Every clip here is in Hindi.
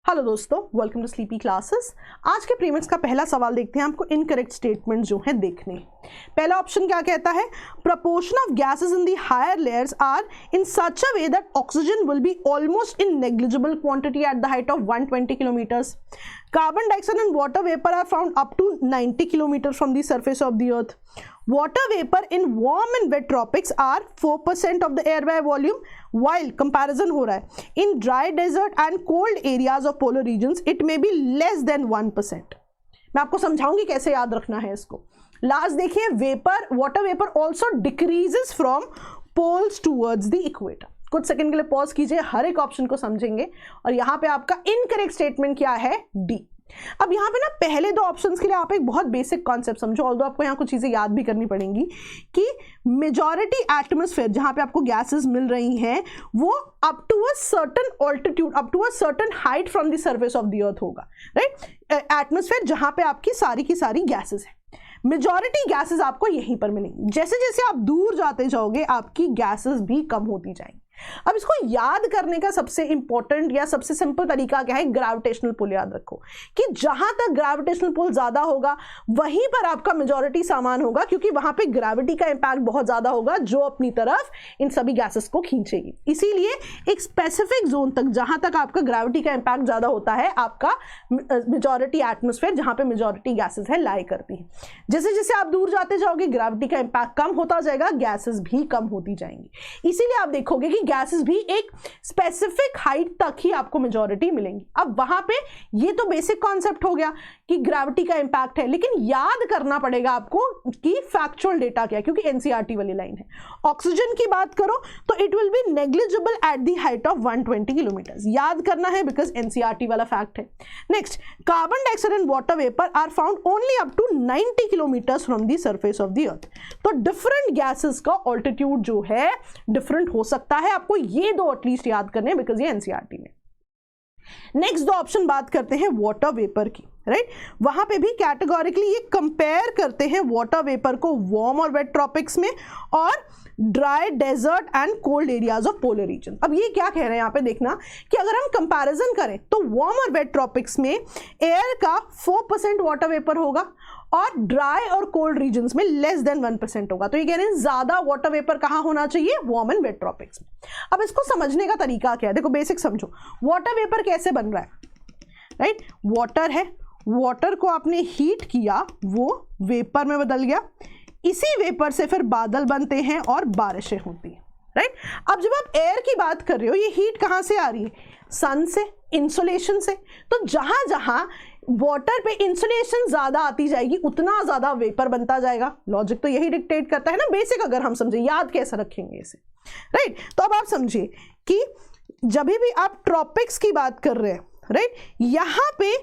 हेलो दोस्तों, वेलकम टू स्लीपी क्लासेस। आज के प्रीमिक्स का पहला सवाल देखते हैं। आपको इनकरेक्ट स्टेटमेंट जो है देखने। पहला ऑप्शन क्या कहता है? Proportion of gases in the higher layers are in such a way that oxygen will be almost in negligible quantity at the height of 120 kilometres. Carbon dioxide and water vapor are found up to 90 kilometers from the surface of the earth. Water vapor in warm and wet tropics are 4% of the air by volume, while comparison हो रहा है in dry desert and cold areas of polar regions it may be less than 1%. मैं आपको समझाऊंगी कैसे याद रखना है इसको. लास्ट देखिए, vapour, water vapour also decreases from poles towards the equator. कुछ सेकंड के लिए पॉज कीजिए, हर एक ऑप्शन को समझेंगे. और यहाँ पे आपका इनकरेक्ट स्टेटमेंट क्या है? डी. अब यहाँ पे ना पहले दो ऑप्शंस के लिए आप एक बहुत बेसिक कॉन्सेप्ट समझो, ऑल्दो आपको यहाँ कुछ चीजें याद भी करनी पड़ेंगी कि मेजॉरिटी एटमॉस्फेयर जहाँ पे आपको गैसेस मिल रही हैं वो up to a certain altitude, up to a certain height from the surface of the earth होगा, राइट. एटमॉस्फेयर जहाँ पे आपकी की सारी गैसेस है, मेजॉरिटी गैसेस आपको यहीं पर मिलेंगी. जैसे जैसे आप दूर जाते जाओगे आपकी गैसेस भी कम होती जाएंगी. अब इसको याद करने का सबसे इंपॉर्टेंट या सबसे सिंपल तरीका क्या है? ग्रेविटेशनल पुल याद रखो कि जहां तक ग्रेविटेशनल पुल ज्यादा होगा वहीं पर आपका मेजॉरिटी सामान होगा, क्योंकि वहां पे ग्रेविटी का इंपैक्ट बहुत ज्यादा होगा जो अपनी तरफ इन सभी गैसेस को खींचेगी. इसीलिए एक स्पेसिफिक जोन तक जहां तक आपका ग्रेविटी का इंपैक्ट ज्यादा होता है आपका मेजॉरिटी एटमॉस्फेयर जहां पे मेजॉरिटी गैसेस है लाई करती है. जैसे जैसे आप दूर जाते जाओगे ग्रेविटी का इंपैक्ट कम होता जाएगा, गैसेस भी कम होती जाएंगी. इसीलिए आप देखोगे कि गैसेस भी एक स्पेसिफिक हाइट तक ही आपको मेजॉरिटी मिलेंगी. अब वहां पे ये तो बेसिक कॉन्सेप्ट हो गया कि ग्रेविटी का इंपैक्ट है, लेकिन याद करना पड़ेगा आपको कि फैक्चुअल डेटा क्या है, क्योंकि एनसीईआरटी वाली लाइन है. ऑक्सीजन की बात करो तो it will be negligible at the height of 120 kilometres. याद करना है बिकॉज एनसीईआरटी वाला फैक्ट है. Next, carbon dioxide and water vapour are found only up to 90 kilometres from the surface of the earth. तो डिफरेंट गैसेस का ऑल्टीट्यूड जो है डिफरेंट हो सकता है. आपको ये दो एटलीस्ट याद करने बिकॉज ये एनसीईआरटी में. नेक्स्ट दो ऑप्शन बात करते हैं वाटर वेपर की, राइट. वहां पे भी कैटेगोरिकली ये कंपेयर करते हैं वाटर वेपर को वार्म और वेट ट्रॉपिक्स में और dry desert and cold areas of polar region. अब ये क्या कह रहे हैं यहाँ पे देखना कि अगर हम कंपैरिजन करें तो वार्म और वेट ट्रॉपिक्स में एयर का 4% वाटर वेपर होगा और ड्राई और कोल्ड रीजन्स में लेस देन 1% होगा. तो ये कह रहे हैं ज्यादा वाटर वेपर कहाँ होना चाहिए? वार्म एंड वेट ट्रॉपिक्स में. अब इसको समझने का तरीका क्या है? देखो बेसिक समझो. वाटर वेपर कैसे बन रहा है, राइट. वाटर है, वाटर को आपने हीट किया, वो वेपर में बदल गया. इसी वेपर से फिर बादल बनते हैं और बारिशें होती हैं, राइट. अब जब आप एयर की बात कर रहे हो, ये हीट कहाँ से आ रही है? सन से, इंसुलेशन से. तो जहां जहां वाटर पे इंसुलेशन ज्यादा आती जाएगी उतना ज्यादा वेपर बनता जाएगा. लॉजिक तो यही डिक्टेट करता है ना. बेसिक अगर हम समझे, याद कैसे रखेंगे इसे, राइट. तो अब आप समझिए कि जब भी आप ट्रॉपिक्स की बात कर रहे हैं, राइट, यहां पे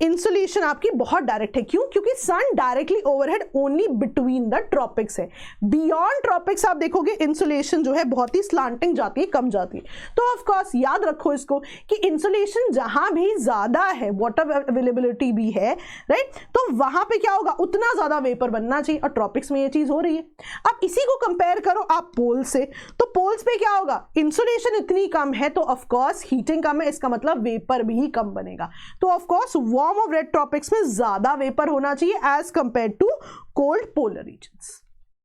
इंसुलेशन आपकी बहुत डायरेक्ट है. क्यों? क्योंकि sun directly overhead only between the tropics है. बियॉन्ड ट्रॉपिक्स आप देखोगे इंसुलेशन जो है बहुत ही स्लांटिंग जाती है, कम जाती है. तो ऑफ कोर्स याद रखो इसको कि इंसुलेशन जहां भी ज्यादा है, वाटर अवेलेबिलिटी भी है, राइट, तो वहां पे क्या होगा? उतना ज्यादा वेपर बनना चाहिए और ट्रॉपिक्स में ये चीज हो रही है. अब इसी को कंपेयर करो आप पोल से, तो पोल्स पे क्या होगा? इंसुलेशन इतनी कम है तो ऑफकोर्स हीटिंग कम है, इसका मतलब वेपर भी कम बनेगा. तो ऑफकोर्स वार्म और वेट ट्रॉपिक्स में ज्यादा वेपर होना चाहिए as compare to cold polar regions,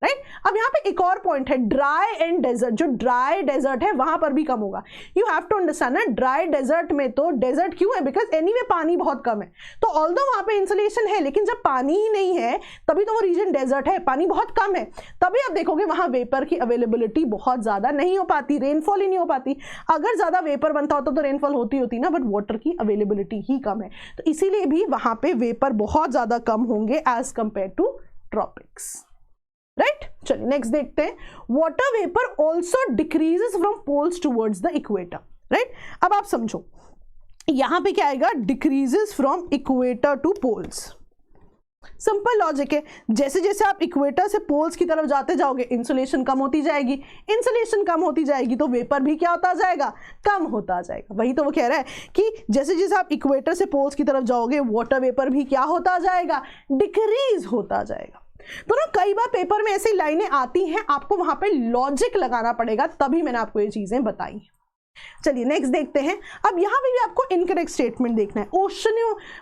right. अब यहां पे एक और पॉइंट है, ड्राई एंड डेजर्ट. जो ड्राई डेजर्ट है वहां पर भी कम होगा. यू हैव टू अंडरस्टैंड ना, ड्राई डेजर्ट में तो डेजर्ट क्यों है? बिकॉज एनीवे पानी बहुत कम है. तो ऑल्दो वहां पे इंसुलेशन है, लेकिन जब पानी ही नहीं है तभी तो वो रीजन डेजर्ट है, पानी बहुत कम है. तभी आप देखोगे वहां वेपर की अवेलेबिलिटी बहुत ज्यादा नहीं हो पाती, रेनफॉल ही नहीं हो पाती. अगर ज्यादा वेपर बनता होता तो रेनफॉल होती ना, बट वाटर की अवेलेबिलिटी ही कम है. तो इसीलिए भी वहां पे वेपर बहुत ज्यादा कम होंगे as compare to tropics, right. चलिए नेक्स्ट देखते हैं. Water vapour also decreases from poles towards the equator, right. अब आप समझो यहां पे क्या आएगा? Decreases from equator to poles. Simple logic है. जैसे जैसे आप इक्वेटर से पोल्स की तरफ जाते जाओगे इंसुलेशन कम होती जाएगी. इंसुलेशन कम होती जाएगी तो वेपर भी क्या होता जाएगा? कम होता जाएगा. वही तो वो कह रहा है कि जैसे जैसे आप इक्वेटर से पोल्स की तरफ जाओगे वाटर वेपर भी क्या होता जाएगा? डिक्रीज होता जाएगा. तो ना कई बार पेपर में ऐसी लाइनें आती हैं, आपको वहां पे लॉजिक लगाना पड़ेगा, तभी मैंने आपको ये चीजें बताई. चलिए नेक्स्ट देखते हैं। अब यहाँ पे भी आपको इनकरेक्ट स्टेटमेंट देखना है।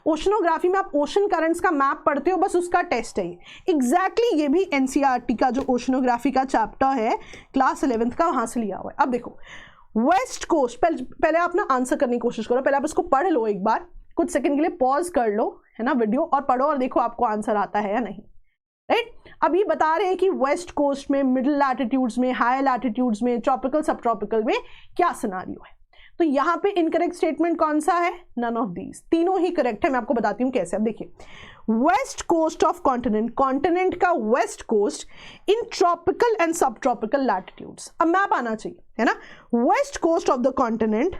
ओशनोग्राफी में आप ओशन करंट्स का मैप पढ़ते हो, बस उसका टेस्ट है ये। एग्जैक्टली ये भी एनसीईआरटी का जो ओशनोग्राफी का चैप्टर है क्लास 11th का, वहां से लिया हुआ है। अब देखो वेस्ट कोस्ट, पहले आप ना आंसर करने की कोशिश करो, पहले आप इसको पढ़ लो एक बार, कुछ सेकंड के लिए पॉज कर लो, है ना, वीडियो, और पढ़ो और देखो आपको आंसर आता है या नहीं। राइट, अब ये बता रहे हैं कि वेस्ट कोस्ट में, मिडिल लैटिट्यूड्स में, हाई लैटिट्यूड्स में, ट्रॉपिकल सब ट्रॉपिकल में क्या सिनारियो है। तो यहाँ पे इनकरेक्ट स्टेटमेंट कौन सा है? None of these. तीनों ही करेक्ट है, मैं आपको बताती हूँ कैसे। अब देखिए, west coast of continent, continent का west coast in tropical and subtropical latitudes. अब मैप आना चाहिए, है ना। West coast of the continent,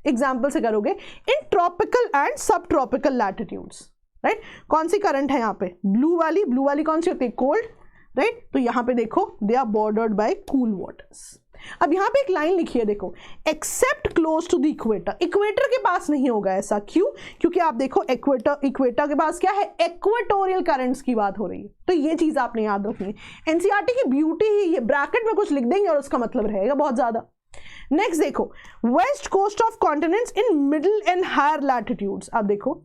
example से करोगे, in tropical and subtropical latitudes. Right, कौन सी करंट है यहाँ पे? ब्लू वाली कौन सी होती है? कोल्ड। राइट, तो यहाँ पे देखो they are bordered by cool waters. अब यहाँ पे एक लाइन लिखी है, देखो, except close to the equator. Equator के पास नहीं होगा ऐसा, क्यों? क्योंकि आप देखो इक्वेटर के पास क्या है? इक्वेटोरियल करंट्स की बात हो रही है। तो ये चीज आपने याद रखनी है। एनसीईआरटी की ब्यूटी ही ये, ब्रैकेट में कुछ लिख देंगे और उसका मतलब रहेगा बहुत ज्यादा। नेक्स्ट देखो, west coast of continents in middle and higher latitudes. अब देखो,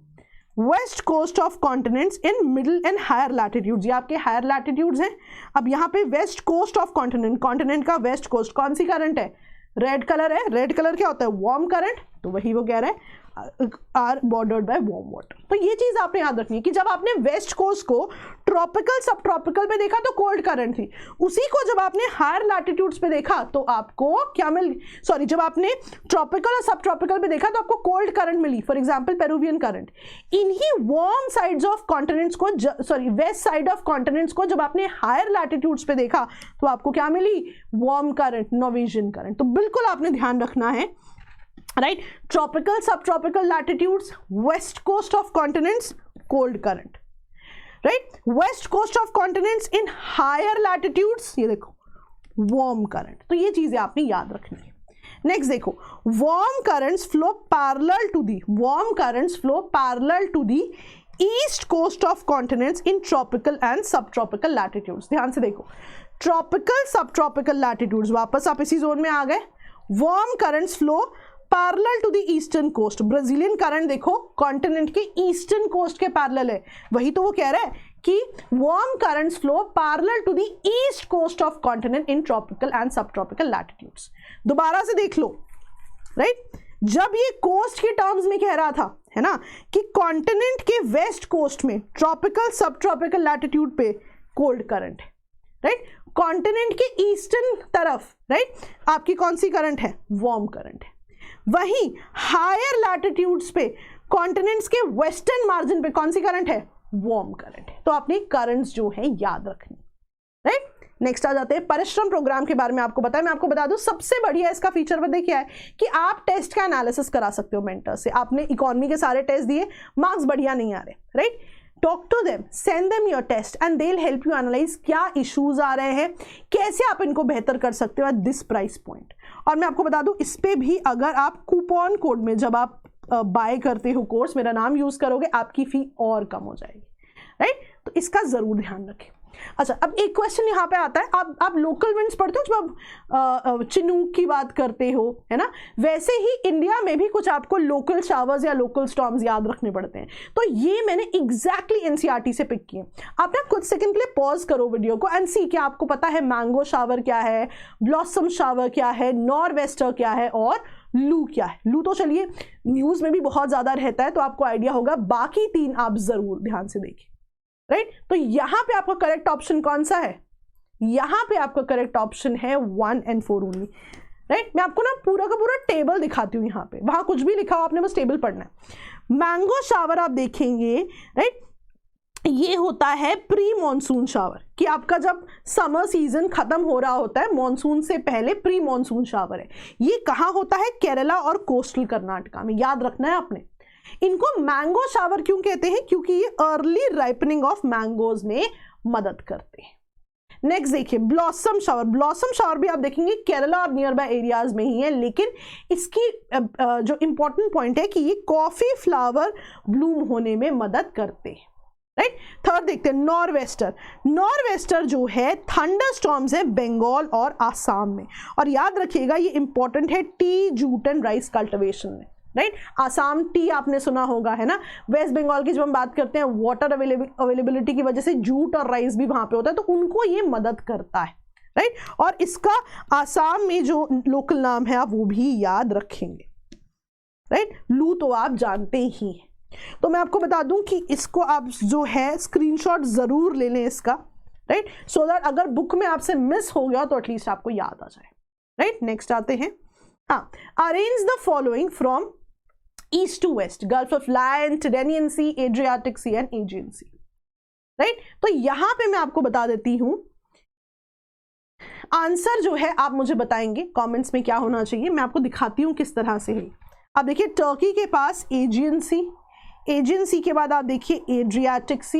west coast of continents in middle and higher latitudes, ये आपके हायर लैटिट्यूड्स हैं। अब यहाँ पे west coast of continent, continent का वेस्ट कोस्ट, कौन सी करंट है? रेड कलर है। रेड कलर क्या होता है? Warm current. तो वही वो कह रहा है, are bordered by warm water. तो ये चीज आपने याद रखनी है कि जब आपने वेस्ट कोस्ट को ट्रॉपिकल सब ट्रॉपिकल पे देखा तो कोल्ड करंट थी, उसी को जब आपने हायर लैटिट्यूड्स पे देखा तो आपको क्या जब आपने ट्रॉपिकल और सब ट्रॉपिकल पे देखा तो आपको कोल्ड करंट मिली। For example Peruvian current. इन्हीं वार्म साइड्स ऑफ कॉन्टिनेंट्स को, वेस्ट साइड ऑफ कॉन्टिनेंट्स को जब आपने हायर लैटिट्यूड्स पे देखा तो आपको क्या मिली? Warm current, Norwegian current. तो बिल्कुल आपने ध्यान रखना है। Right, tropical subtropical latitudes, west coast of continents, cold current. Right, west coast of continents in higher latitudes, ये देखो वार्म करंट। तो ये चीजें आपने याद रखनी है। नेक्स्ट देखो, warm currents flow parallel to the east coast of continents in tropical and subtropical latitudes. ध्यान से देखो, ट्रॉपिकल सब ट्रॉपिकल लैटिट्यूड्स, वापस आप इसी जोन में आ गए। Warm currents flow parallel to the eastern coast. Brazilian current देखो कॉन्टिनेंट के ईस्टर्न कोस्ट के पैरेलल है, वही तो वो कह रहा है कि warm currents flow parallel to the east coast of continent in tropical and subtropical latitudes. दोबारा से देख लो। राइट, जब ये कोस्ट के टर्म्स में कह रहा था, है ना, कि कॉन्टिनेंट के वेस्ट कोस्ट में ट्रॉपिकल सब ट्रॉपिकल लैटिट्यूड पे कोल्ड करंट है। राइट, कॉन्टिनेंट के ईस्टर्न तरफ, राइट, आपकी कौन सी करंट है? वार्म करंट है। वहीं हायर लैटिट्यूड्स पे, कॉन्टिनेंट्स के वेस्टर्न मार्जिन पे कौन सी करंट है? वार्म करंट है। तो आपने करंट्स जो है याद रखनी। राइट, नेक्स्ट आ जाते हैं परिश्रम प्रोग्राम के बारे में। आपको बताया, मैं आपको बता दूं, सबसे बढ़िया इसका फीचर पता क्या है कि आप टेस्ट का एनालिसिस करा सकते हो मेंटर से। आपने इकोनॉमी के सारे टेस्ट दिए, मार्क्स बढ़िया नहीं आ रहे, right, talk to them, send them your test and they will help you analyse क्या इश्यूज आ रहे हैं, कैसे आप इनको बेहतर कर सकते हो एट दिस प्राइस पॉइंट। और मैं आपको बता दूं, इस पे भी अगर आप कूपन कोड में जब आप बाय करते हो कोर्स, मेरा नाम यूज करोगे, आपकी फी और कम हो जाएगी। राइट, तो इसका जरूर ध्यान रखें। अच्छा, अब एक क्वेश्चन यहाँ पे आता है, आप लोकल विंड्स पढ़ते हो जब आप चिनूक की बात करते हो, है ना, वैसे ही इंडिया में भी कुछ आपको लोकल शावर्स या लोकल स्टॉर्म्स याद रखने पड़ते हैं। तो ये मैंने एग्जैक्टली एनसीईआरटी से पिक किए। आप ना कुछ सेकंड के लिए पॉज करो वीडियो को एंड सी क्या आपको पता है मैंगो शावर क्या है, ब्लॉसम शावर क्या है, नॉरवेस्टर क्या है और लू क्या है। लू तो चलिए न्यूज में भी बहुत ज्यादा रहता है तो आपको आइडिया होगा, बाकी तीन आप जरूर ध्यान से देखिए। राइट, तो यहां पे आपका करेक्ट ऑप्शन कौन सा है? यहां पे आपका करेक्ट ऑप्शन है 1 and 4 ओनली। राइट, मैं आपको ना पूरा का पूरा टेबल दिखाती हूं, यहाँ पे वहां कुछ भी लिखा हो, आपने बस टेबल पढ़ना है। मैंगो शावर आप देखेंगे, राइट, ये होता है प्री मॉनसून शावर, कि आपका जब समर सीजन खत्म हो रहा होता है, मॉनसून से पहले प्री मॉनसून शावर है। ये कहाँ होता है? केरला और कोस्टल कर्नाटका में, याद रखना है आपने। इनको मैंगो शावर क्यों कहते हैं? क्योंकि ये अर्ली राइपनिंग ऑफ मैंगोज में मदद करते हैं। नेक्स्ट देखिए, ब्लॉसम शावर। ब्लॉसम शावर भी आप देखेंगे केरला और नियर बाय एरियाज में ही है, लेकिन इसकी जो इंपॉर्टेंट पॉइंट है कि ये कॉफी फ्लावर ब्लूम होने में मदद करते हैं। राइट। थर्ड देखते हैं नॉर्वेस्टर। नॉर्वेस्टर जो है थंडर स्टॉर्म्स है बंगाल और आसाम में, और याद रखिएगा ये इंपॉर्टेंट है T, jute and rice cultivation में, राइट। आसाम टी आपने सुना होगा, है ना। वेस्ट बंगाल की जब हम बात करते हैं वाटर अवेलेबिलिटी की वजह से जूट और राइस भी वहां पे होता है, तो उनको ये मदद करता है, राइट। और इसका आसाम में जो लोकल नाम है आप वो भी याद रखेंगे, राइट। लू तो आप जानते ही हैं, तो मैं आपको बता दूं कि इसको आप जो है स्क्रीनशॉट जरूर ले लें इसका, राइट, सो दैट अगर बुक में आपसे मिस हो गया तो एटलीस्ट आपको याद आ जाए, राइट। नेक्स्ट आते हैं, arrange the following from east to west, gulf of Lion, Tyrrhenian sea, Adriatic sea and Aegean sea, right. तो यहां पे मैं आपको बता देती हूं आंसर जो है आप मुझे बताएंगे कमेंट्स में क्या होना चाहिए, मैं आपको दिखाती हूं किस तरह से है। अब देखिए टर्की के पास एजियन सी, एजियन सी के बाद आप देखिए एड्रियाटिक सी,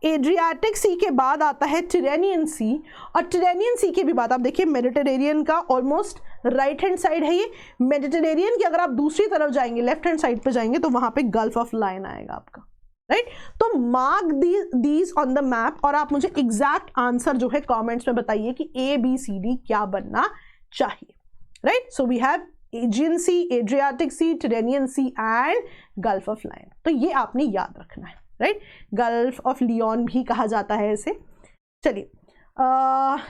एड्रियाटिक सी के बाद आता है टिरेनियन सी, और टिरेनियन सी के भी बाद आप देखिए मेडिटेरेनियन का ऑलमोस्ट राइट हैंड साइड है ये, मेडिटेरेनियन की अगर आप दूसरी तरफ जाएंगे लेफ्ट हैंड साइड पे जाएंगे तो वहां पे गल्फ ऑफ लायन आएगा आपका, राइट। तो mark these on the map, और आप मुझे एग्जैक्ट आंसर जो है कमेंट्स में बताइए कि ABCD क्या बनना चाहिए, right. So we have Aegean sea, Adriatic sea, Tyrrhenian sea and gulf of Lion, तो ये आपने याद रखना है, राइट। गल्फ ऑफ लियोन भी कहा जाता है इसे। चलिए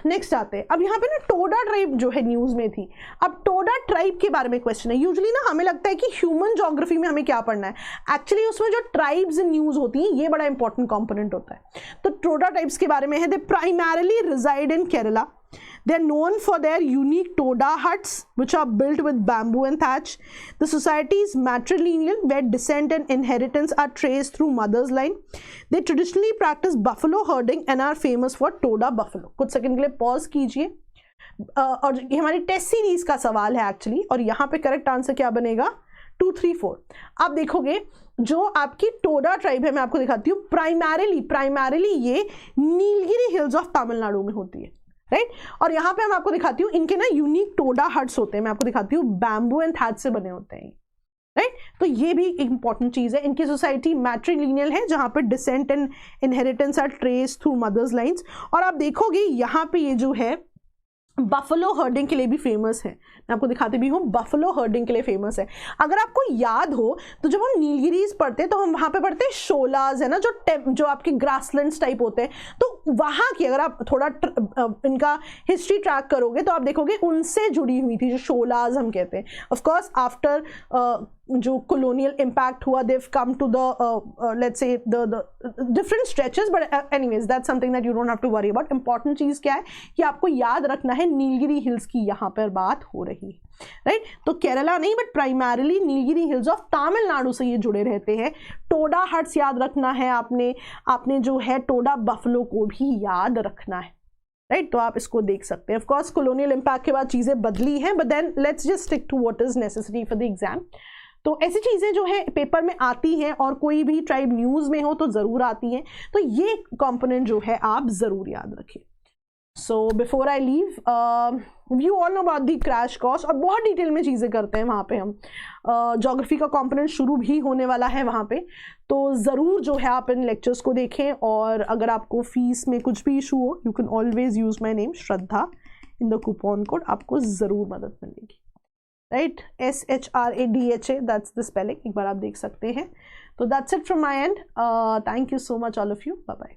नेक्स्ट आते हैं, अब यहाँ पे ना टोडा ट्राइब जो है न्यूज में थी, अब टोडा ट्राइब के बारे में क्वेश्चन है। यूजुअली ना हमें लगता है कि ह्यूमन ज्योग्राफी में हमें क्या पढ़ना है, एक्चुअली उसमें जो ट्राइब्स न्यूज होती हैं ये बड़ा इंपॉर्टेंट कंपोनेंट होता है। तो टोडा ट्राइब्स के बारे में है, they primarily reside in Kerala, they are known for their unique toda huts which are built with bamboo and thatch. The society is matrilineal where descent and inheritance are traced through mother's line. They traditionally practice buffalo herding and are famous for toda buffalo. कुछ सेकंड के लिए पॉज कीजिए, और ये हमारी टेस्ट सीरीज का सवाल है एक्चुअली, और यहाँ पे करेक्ट आंसर क्या बनेगा 2, 3, 4। आप देखोगे जो आपकी टोडा ट्राइब है मैं आपको दिखाती हूँ, प्राइमरली ये नीलगिरी हिल्स ऑफ तमिलनाडु में होती है, राइट। और यहाँ पे मैं आपको दिखाती हूँ इनके ना यूनिक टोडा हट्स होते हैं, मैं आपको दिखाती हूँ बैम्बू एंड थैच से बने होते हैं, राइट। तो ये भी इंपॉर्टेंट चीज है। इनकी सोसाइटी मैट्रिलिनियल है जहाँ पे descent and inheritance are trace through mothers lines, और आप देखोगे यहाँ पे ये जो है बफलो हर्डिंग के लिए भी फेमस है, मैं आपको दिखाती भी हूँ, बफलो हर्डिंग के लिए फेमस है। अगर आपको याद हो तो जब हम नीलगिरीज पढ़ते हैं तो हम वहाँ पे पढ़ते हैं शोलाज, है ना, जो आपके ग्रासलैंड्स टाइप होते हैं, तो वहाँ की अगर आप थोड़ा इनका हिस्ट्री ट्रैक करोगे तो आप देखोगे उनसे जुड़ी हुई थी, जो शोलाज हम कहते हैं। ऑफकोर्स आफ्टर जो colonial impact हुआ, they've come to the let's say the different stretches, but anyways that's something that you don't have to worry about. important चीज क्या है कि आपको याद रखना है नीलगिरी हिल्स की यहाँ पर बात हो रही है, राइट। तो केरला नहीं but primarily Nilgiri hills of Tamil Nadu से ये जुड़े रहते हैं। टोडा हट्स याद रखना है आपने जो है टोडा बफलो को भी याद रखना है, राइट। तो आप इसको देख सकते हैं। ऑफ कोर्स कॉलोनियल इंपैक्ट के बाद चीजें बदली हैं, but then let's just stick to what is necessary for the exam. तो ऐसी चीज़ें जो है पेपर में आती हैं, और कोई भी ट्राइब न्यूज़ में हो तो ज़रूर आती हैं, तो ये कंपोनेंट जो है आप ज़रूर याद रखें। So before I leave you all know about the crash course, और बहुत डिटेल में चीज़ें करते हैं वहाँ पे हम। ज्योग्राफी का कंपोनेंट शुरू भी होने वाला है वहाँ पे, तो ज़रूर जो है आप इन लेक्चर्स को देखें, और अगर आपको फीस में कुछ भी इशू हो you can always use my name Shraddha in the coupon code, आपको ज़रूर मदद मिलेगी, right. SHRADHA that's the spelling, एक बार आप देख सकते हैं। तो that's it from my end, thank you so much all of you, bye bye.